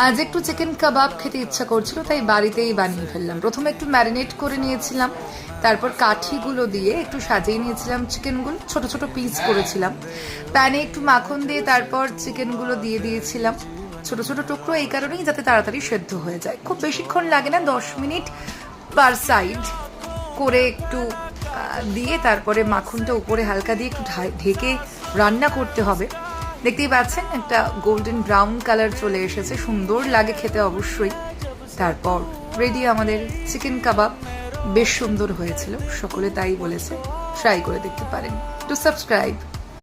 আজ একটু চিকেন কাবাব খেতে ইচ্ছা করছিল, তাই বাড়িতেই বানিয়ে ফেললাম। প্রথমে একটু ম্যারিনেট করে নিয়েছিলাম, তারপর কাঠিগুলো দিয়ে একটু সাজিয়ে নিয়েছিলাম। চিকেনগুলো ছোট ছোট পিস করেছিলাম, প্যানে একটু মাখন দিয়ে তারপর চিকেনগুলো দিয়ে দিয়েছিলাম ছোট ছোট টুকরো, এই কারণেই যাতে তাড়াতাড়ি সেদ্ধ হয়ে যায়। খুব বেশিক্ষণ লাগে না, 10 মিনিট পার সাইড করে একটু দিয়ে তারপরে মাখনটা উপরে হালকা দিয়ে একটু ঢেকে রান্না করতে হবে। দেখতেই পাচ্ছেন একটা গোল্ডেন ব্রাউন কালার চলে এসেছে, সুন্দর লাগে খেতে অবশ্যই। তারপর রেডি আমাদের চিকেন কাবাব। বেশ সুন্দর হয়েছিল, সকলে তাই বলেছে। ট্রাই করে দেখতে পারেন। To subscribe.